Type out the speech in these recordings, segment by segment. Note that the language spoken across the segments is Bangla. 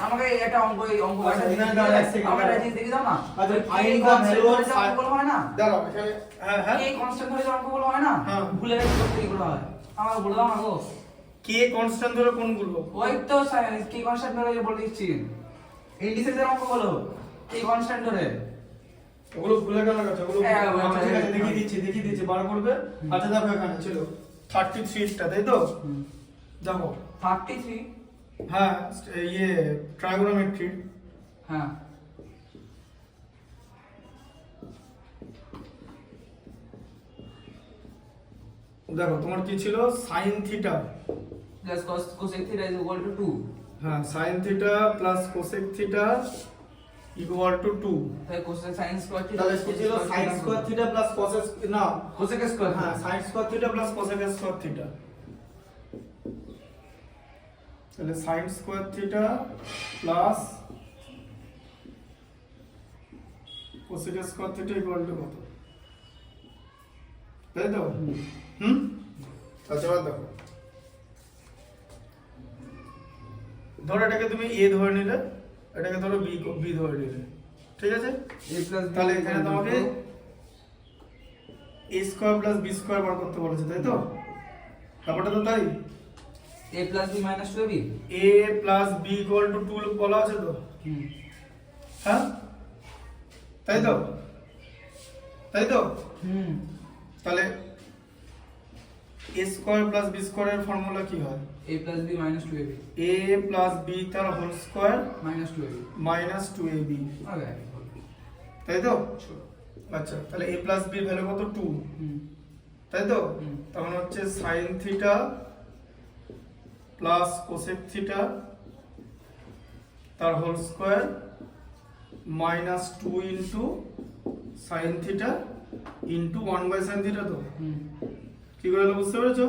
আমাকে একটা অঙ্ক আচ্ছা, এখানে দাঁড়াও, এক second, আমাকে দাঁড়াও। রেজিস দেখে দাও না। আচ্ছা, এই find the constant value of ধরে যে অঙ্কগুলো হয় না, দাঁড়াও এখানে হ্যাঁ এই কনস্ট্যান্ট ধরে যে অঙ্কগুলো হয় না, হ্যাঁ। ভুলে গেছি করতে কি করে হয়, আমাকে বলে দাও না গো। কে কনস্ট্যান্ট ধরে কোনগুলো? ওই তো কি কনস্ট্যান্ট ধরে যে বলে দিচ্ছি, ইন্ডিসেসের অঙ্কগুলো কি কনস্ট্যান্ট ধরে। ওগুলো ভুলে গেল গেছে ওগুলো হ্যাঁ, আচ্ছা, ঠিক আছে দেখিয়ে দিচ্ছি বার করবে। আচ্ছা দেখো এখানে ছিল 33 টা তাই তো? দেখো 33, হ্যাঁ ইয়ে ট্রাইগোনোমেট্রি হ্যাঁ দেখো তোমার কি ছিল sin theta plus cosec theta is equal to 2, হ্যাঁ sin theta plus cosec theta equal to 2 তাই cosec sin স্কয়ার থিটা তাহলে কি ছিল sin square theta plus cosec না cosec স্কয়ার, হ্যাঁ sin square theta plus cosec square theta তাহলে sin square theta plus cosec square theta equal two কত তাই তো আচ্ছা এবার দেখো ধরো এটাকে তুমি a ধরে নিলে এটাকে ধরো b ধরে নিলে ঠিক আছে a প্লাস b, তাহলে এখানে তোমাকে a square plus b square বার করতে বলেছে তাই তো ব্যাপারটা তো তাই a plus b minus 2ab, a plus b equal to 2 বলা আছে তো হ্যাঁ তাই তো তাহলে a স্কয়ার প্লাস b স্কয়ারের ফর্মুলা কি হয় a plus b minus 2ab, a plus b তার whole square minus 2ab, minus 2ab okay তাই তো আচ্ছা তাহলে a প্লাস b এর ভ্যালু কত 2 তাই তো তখন হচ্ছে sin theta plus cosec theta তার whole square minus 2 into sin theta into 1 by sin theta তো কি করে হলো বুঝতে পেরেছো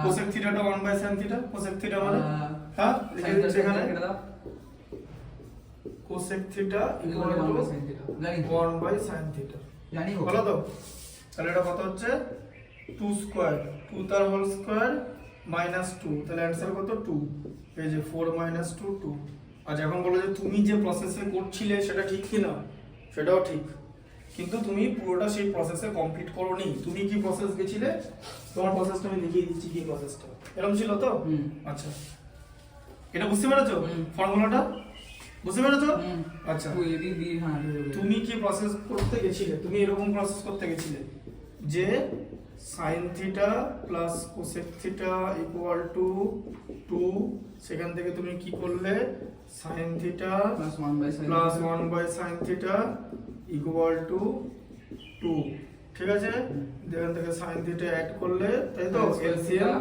cosec থিটাটা 1 by sin theta cosec theta মানে হ্যাঁ এখানে কেটে দাও, cosec theta equal to 1 by sin theta জানি গো, বলো তো তাহলে এটা কত হচ্ছে 2 স্কয়ার 2 তার হোল স্কয়ার মাইনাস 2 তাহলে অ্যানসার কত 2 এই যে 4 মাইনাস 2 2 আজ এখন বলো যে তুমি যে প্রসেসে করছিলে সেটা ঠিক কি না সেটাও ঠিক কিন্তু তুমি পুরোটা সেই প্রসেসে কমপ্লিট করোনি তুমি কি প্রসেস গেছিলে তোমার প্রসেসটা আমি দেখিয়ে দিচ্ছি কি প্রসেসটা এরকম ছিল তো আচ্ছা এটা বুঝতে পেরেছো ফর্মুলাটা বুঝতে পেরেছো আচ্ছা 2ab b, হ্যাঁ তুমি কি প্রসেস করতে গেছিলে তুমি এরকম প্রসেস করতে গেছিলে যে sin theta plus cosec theta equal to 2 সেখান থেকে তুমি কি করলে sin theta plus 1 by sin, plus 1 by sin theta equal to 2 ঠিক আছে এখান থেকে sin থিটা অ্যাড করলে তাই তো LCM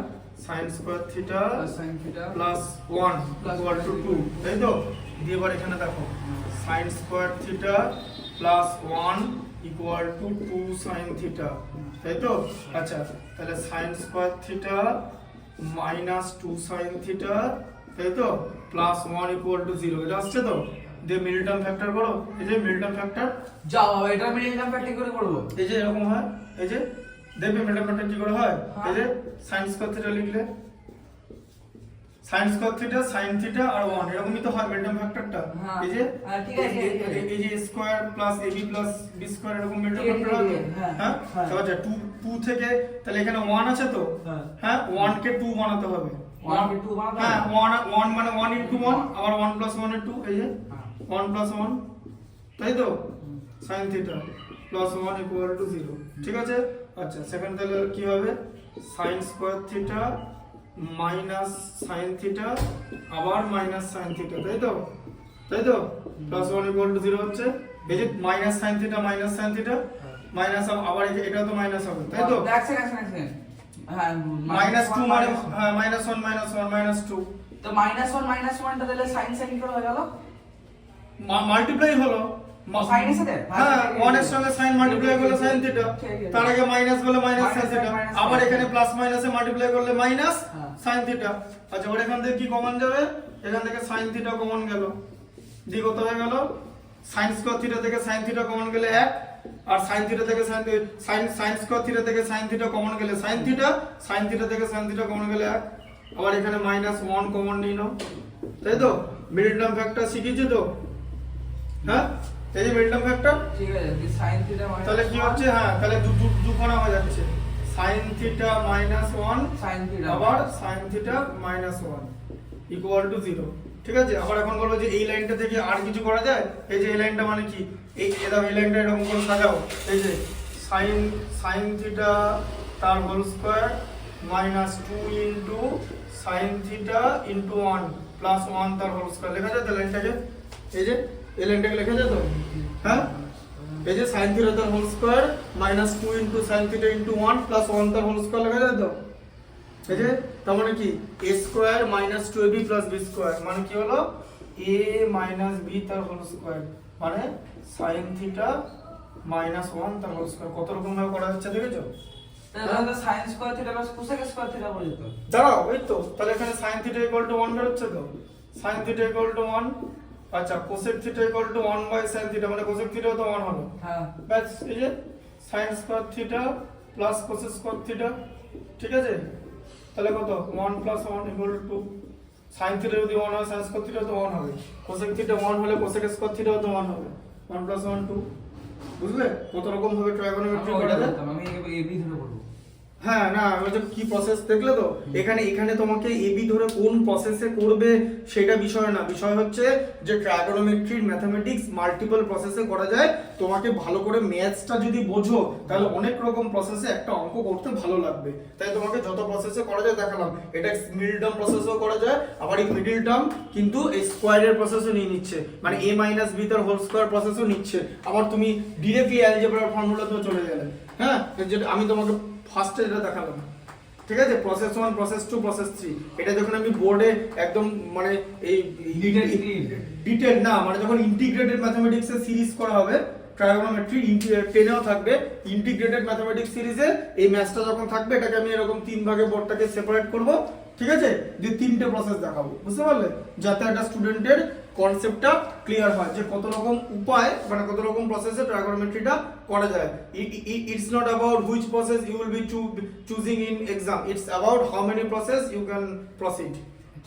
sin square theta plus sin theta plus 1 equal to 2 তাই তো দিয়ে এবার এখানে দেখো sin square theta plus 1 equal to 2 sin theta তাই তো আচ্ছা তাহলে sin square theta minus 2 sin theta তাই তো প্লাস 1 ইকুয়াল টু 0 এটা আসছে তো দিয়ে মিডল টার্ম ফ্যাক্টর করো এই যে মিডল টার্ম ফ্যাক্টর যাও এটা মিডিল টার্ম ফ্যাক্টর করে করব, এই যে এরকম হয় এই যে দেখবে মিডল টার্ম ফ্যাক্টর কি করে হয় এই যে sin স্কয়ার থিটা লিখলে sin square theta sin theta আর 1 এরকমই তো হয় মিডল টার্ম ফ্যাক্টরটা এই যে ঠিক আছে এই যে square plus ab plus b square এরকম মিডল টার্ম ফ্যাক্টর হয় হ্যাঁ তো আচ্ছা 2 থেকে তাহলে এখানে 1 আছে তো হ্যাঁ 1 কে 2 বানাতে হবে 1 কে 2 বানাতে, হ্যাঁ 1 মানে 1 ইনটু 1 আবার 1 প্লাস 1 এর 2 এই যে 1 প্লাস 1 তাই তো sin theta plus 1 equal two 0 ঠিক আছে আচ্ছা সেকেন্ড তাহলে কি হবে sin square theta minus sin theta আবার মাইনাস sin থিটা তাই তো প্লাস 1 ইকুয়াল টু 0 হচ্ছে এই যে মাইনাস sin থিটা মাইনাস আবার এই যে এটা তো মাইনাস হবে তাই তো এক সেকেন্ড হ্যাঁ মাইনাস 2 মানে হ্যাঁ মাইনাস 1 মাইনাস 2 তো -1 টা দিলে sin sin করে হয়ে গেল, মাল্টিপ্লাই হলো sin এর সাথে হ্যাঁ 1 এর সঙ্গে sin মাল্টিপ্লাই করলে sin থিটা তার আগে মাইনাস বলে মাইনাস sin থিটা আবার এখানে প্লাস মাইনাসে মাল্টিপ্লাই করলে মাইনাস sin থিটা আচ্ছা ওর এখান থেকে কি কমন যাবে এখান থেকে sin থিটা কমন গেল দি কত হয়ে গেল sin স্কয়ার থিটা থেকে sin থিটা কমন গেলে 1 আর sin থিটা থেকে sin স্কয়ার থিটা থেকে sin থিটা কমন গেলে sin থিটা থেকে sin থিটা কমন গেলে 1 আবার এখানে -1 কমন নিয়ে নাও তাই তো মিডল টার্ম ফ্যাক্টর শিখেছি তো? হ্যাঁ, এই যে মিডল টার্ম ফ্যাক্টর, ঠিক আছে কি sin থিটা মাইনাস তাহলে কি হচ্ছে, হ্যাঁ তাহলে দুখানা হয়ে যাচ্ছে, sin theta minus 1 sin theta আবার sin theta minus 1 equal two 0। ঠিক আছে, আবার এখন বলো যে এই লাইনটা থেকে আর কিছু করা যায়? এই যে এই লাইনটা মানে কি, এই এই লাইনটা এরকম করে সাজাও, এই যে sin থিটা তার whole square minus 2 into sin theta into 1 plus 1 তার হোল স্কয়ার লেখা যায় তো লাইনটাকে? এই যে এই লাইনটাকে লেখা যায় তো? হ্যাঁ, এই যে sin থিটা তার whole square minus 2 into sin theta into 1 plus 1 তার হোল স্কয়ার লেখা যায় তো? এই যে তার মানে কি a square minus 2ab plus b square মানে কি হলো a মাইনাস b তার হোল স্কয়ার মানে sin থিটা মাইনাস 1 তার হোল স্কয়ার। কত রকম ভাবে করা যাচ্ছে দেখেছো? তাহলে sin square theta plus cosec square theta বলে তো। দাঁড়াও, এই তো তাহলে এখানে sin থিটা ইকুয়াল টু 1 বেরোচ্ছে তো, sin থিটা ইকুয়াল টু 1। আচ্ছা, cosec theta equal to 1 by sin theta মানে cosec থিটাও তো 1 হলো। হ্যাঁ ব্যাস, এই যে sin square theta plus cosec square theta. ঠিক আছে, তাহলে কত 1 plus 1 equal to sin theta যদি 1 হয় sin স্কয়ার থিটা তো 1 হবে, cosec থিটা 1 হলে cosec স্কয়ার থিটাও তো 1 হবে। 1 প্লাস 1 2। বুঝলে কত রকম ভাবে ট্রাইগোনোমেট্রি করা যায়? আমি এবি ধরে করব। হ্যাঁ, না ওই যে কি প্রসেস দেখলে তো, এখানে তোমাকে এবি ধরে কোন প্রসেসে করবে সেটা বিষয় না, বিষয় হচ্ছে যে ট্রাইগোনোমেট্রির ম্যাথমেটিক্স মাল্টিপল প্রসেসে করা যায়। তোমাকে ভালো করে ম্যাথসটা যদি বোঝো তাহলে অনেক রকম প্রসেসে একটা অঙ্ক করতে ভালো লাগবে। তাই তোমাকে যত প্রসেসে করা যায় দেখালাম। এটা মিডল টার্ম প্রসেসও করা যায়, আবার এই মিডল টার্ম কিন্তু এই স্কয়ারের প্রসেসও নিয়ে নিচ্ছে, মানে a মাইনাস b তার হোল স্কয়ার প্রসেসও নিচ্ছে। আবার তুমি ডিরেক্টলি অ্যালজেব্রার ফর্মুলাতেও চলে গেলে। হ্যাঁ, যেটা আমি তোমাকে ফার্স্টে যেটা দেখালাম, ঠিক আছে, প্রসেস 1 প্রসেস 2 প্রসেস 3, এটা যখন আমি বোর্ডে একদম মানে এই ডিটেইল না, মানে যখন ইন্টিগ্রেটেড ম্যাথমেটিক্স এর সিরিজ করা হবে ট্রাইগোনোমেট্রি 10 এও থাকবে ইন্টিগ্রেটেড ম্যাথমেটিক্স সিরিজে, এই ম্যাথসটা যখন থাকবে এটাকে আমি এরকম তিন ভাগে বোর্ডটাকে সেপারেট করব। ঠিক আছে, যে তিনটে প্রসেস দেখাবো, বুঝতে পারলে, যাতে একটা স্টুডেন্টের কনসেপ্টটা ক্লিয়ার হয় যে কত রকম উপায় মানে কত রকম প্রসেসে ট্রাইগোনোমেট্রিটা করা যায়। It's not about which process you will be choosing in exam, it's about how many process you can proceed.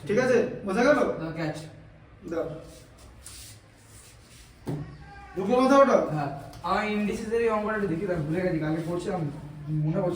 ঠিক আছে, বোঝা গেল? ক্যাচ দাও দুটো কথা ওটা। হ্যাঁ, আমি ইন্ডিসেসের এই অঙ্কটা দেখি, ভুলে গেছি, কালকে পড়ছিলাম, মনে পড়ছে।